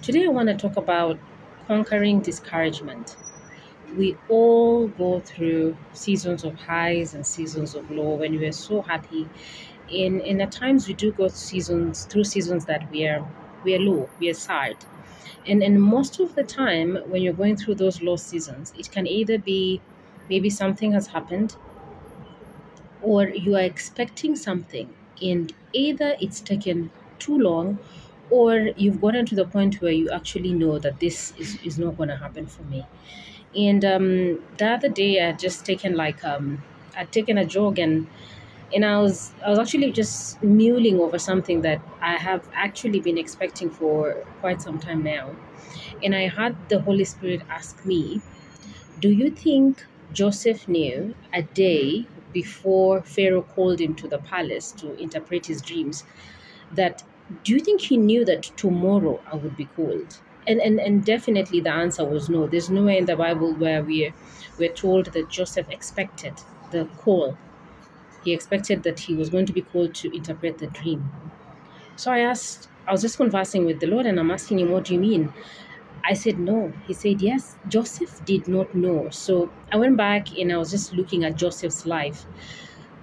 Today, I want to talk about conquering discouragement. We all go through seasons of highs and seasons of low when we are so happy. In at times we do go through seasons that we are low, we are sad. And most of the time when you're going through those low seasons, it can either be maybe something has happened or you are expecting something and either it's taken too long or you've gotten to the point where you actually know that this is not going to happen for me. And the other day I had just taken I'd taken a jog, and I was actually just mulling over something that I have actually been expecting for quite some time now. And I had the Holy Spirit ask me, do you think Joseph knew a day before Pharaoh called him to the palace to interpret his dreams that do you think he knew that tomorrow I would be called? And definitely the answer was no. There's nowhere in the Bible where we're told that Joseph expected the call. He expected that he was going to be called to interpret the dream. So I was just conversing with the Lord and I'm asking him, what do you mean? I said no. He said yes. Joseph did not know. So I went back and I was just looking at Joseph's life.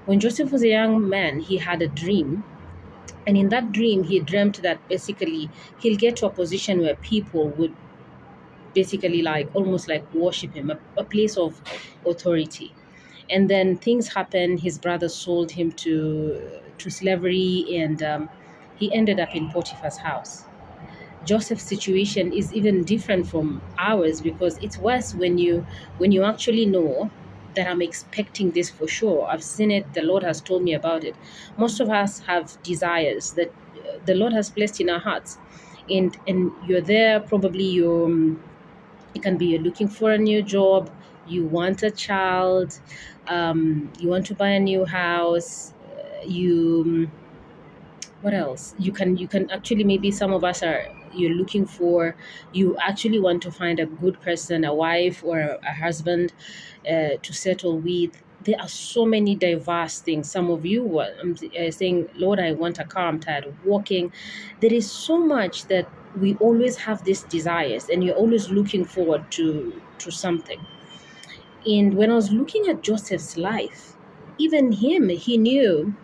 When Joseph was a young man, he had a dream. And in that dream, he dreamt that basically he'll get to a position where people would basically like almost like worship him, a place of authority. And then things happened. His brothers sold him to slavery, and he ended up in Potiphar's house. Joseph's situation is even different from ours because it's worse when you actually know that I'm expecting this for sure. I've seen it. The Lord has told me about it. Most of us have desires that the Lord has placed in our hearts, and you're there. Probably it can be you're looking for a new job, you want a child, you want to buy a new house, you what else you can actually, maybe some of us are you're looking for, you actually want to find a good person, a wife or a husband to settle with. There are so many diverse things. Some of you were saying, Lord, I want a car, I'm tired of walking. There is so much that we always have these desires and you're always looking forward to something. And when I was looking at Joseph's life, even him, he knew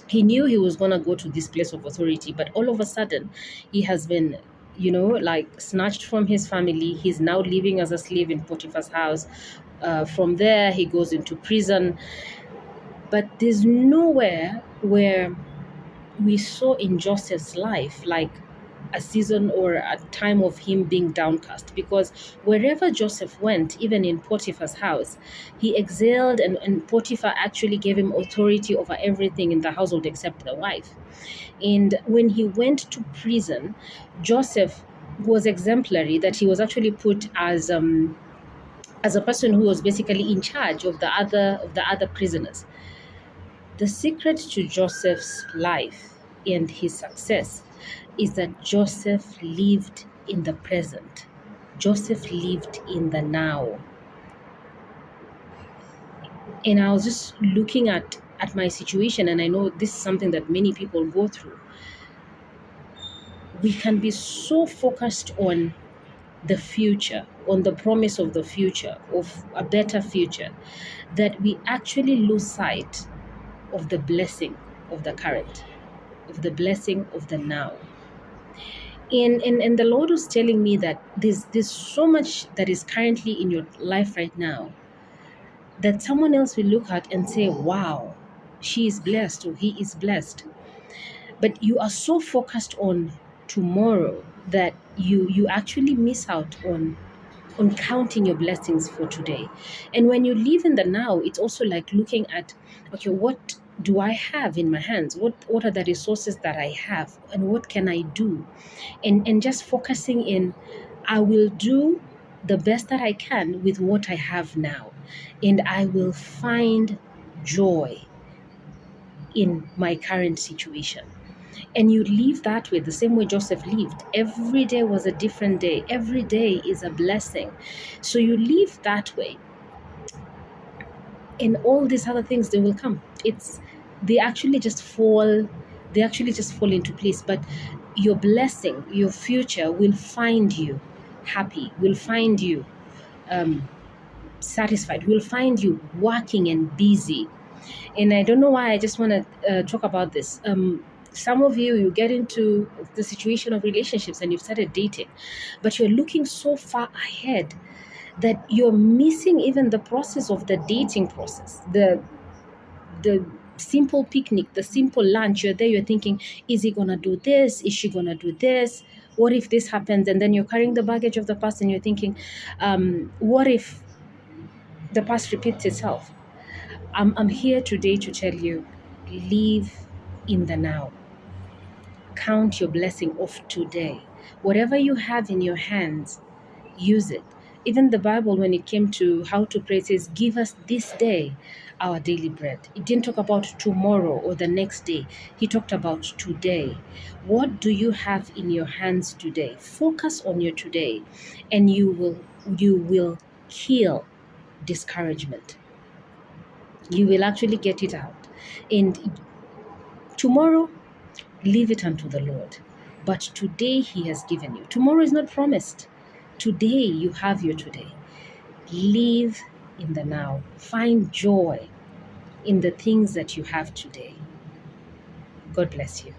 he was going to go to this place of authority, but all of a sudden he has been, like snatched from his family. He's now living as a slave in Potiphar's house. From there he goes into prison, but there's nowhere where we saw in Joseph's life like a season or a time of him being downcast, because wherever Joseph went, even in Potiphar's house, he excelled, and Potiphar actually gave him authority over everything in the household except the wife. And when he went to prison, Joseph was exemplary, that he was actually put as a person who was basically in charge of the other prisoners. The secret to Joseph's life and his success is that Joseph lived in the present. Joseph lived in the now. And I was just looking at my situation, and I know this is something that many people go through. We can be so focused on the future, on the promise of the future, of a better future, that we actually lose sight of the blessing of the current, of the blessing of the now. And the Lord was telling me that there's so much that is currently in your life right now that someone else will look at and say, wow, she is blessed or he is blessed. But you are so focused on tomorrow that you actually miss out on counting your blessings for today. And when you live in the now, it's also like looking at, okay, what do I have in my hands? What are the resources that I have, and what can I do? And just focusing in, I will do the best that I can with what I have now, and I will find joy in my current situation. And you live that way, the same way Joseph lived. Every day was a different day. Every day is a blessing. So you live that way, and all these other things, they will come. They actually just fall into place. But your blessing, your future will find you happy, will find you um, satisfied, will find you working and busy. And I don't know why I just want to talk about this. Some of you, you get into the situation of relationships and you've started dating, but you're looking so far ahead that you're missing even the process of the dating process, the simple picnic, the simple lunch. You're there, you're thinking, is he gonna do this? Is she gonna do this? What if this happens? And then you're carrying the baggage of the past and you're thinking, what if the past repeats itself? I'm here today to tell you, live in the now. Count your blessing of today. Whatever you have in your hands, use it. Even the Bible, when it came to how to pray, it says, give us this day our daily bread. It didn't talk about tomorrow or the next day. He talked about today. What do you have in your hands today? Focus on your today, and you will kill discouragement. You will actually get it out. And tomorrow, leave it unto the Lord. But today He has given you. Tomorrow is not promised. Today you have your today. Live in the now. Find joy in the things that you have today. God bless you.